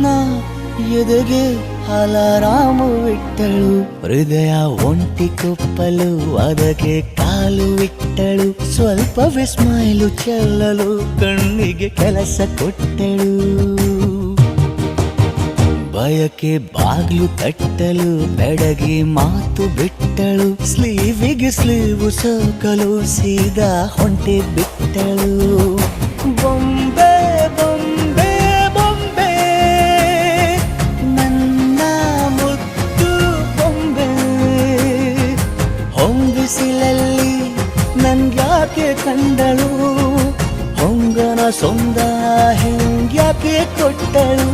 ನಾ ಎದೆಗೆ ಅಲಾರಾಮು ಇಟ್ಟಳು, ಹೃದಯ ಒಂಟಿ ಕುಪ್ಪಲು ಅದಕ್ಕೆ ಕಾಲು ಇಟ್ಟಳು, ಸ್ವಲ್ಪ ಸ್ಮೈಲು ಚೆಲ್ಲಲು ಕಣ್ಣಿಗೆ ಕೆಲಸ ಕೊಟ್ಟಳು, ಬಯಕೆ ಬಾಗ್ಲು ತಟ್ಟಲು ಬೆಡಗಿ ಮಾತು ಬಿಟ್ಟಳು, ಸ್ಲೀವಿಗೆ ಸ್ಲೀವು ಸೋಕಲು ಸೀದಾ ಹೊಂಟೆ ಬಿಟ್ಟಳು. ಬೊಂಬೆ ಬೊಂಬೆ ಬೊಂಬೆ ನನ್ನ ಮುದ್ದು ಬೊಂಬೆ, ಹೊಂಬಿಸಿಲಲ್ಲಿ ನನ್ಗ್ಯಾಕೆ ಕಂಡಳು, ಹೊಂಗನ ಸೊಂದ ಹೆಂಗ್ಯಾಕೆ ಕೊಟ್ಟಳು.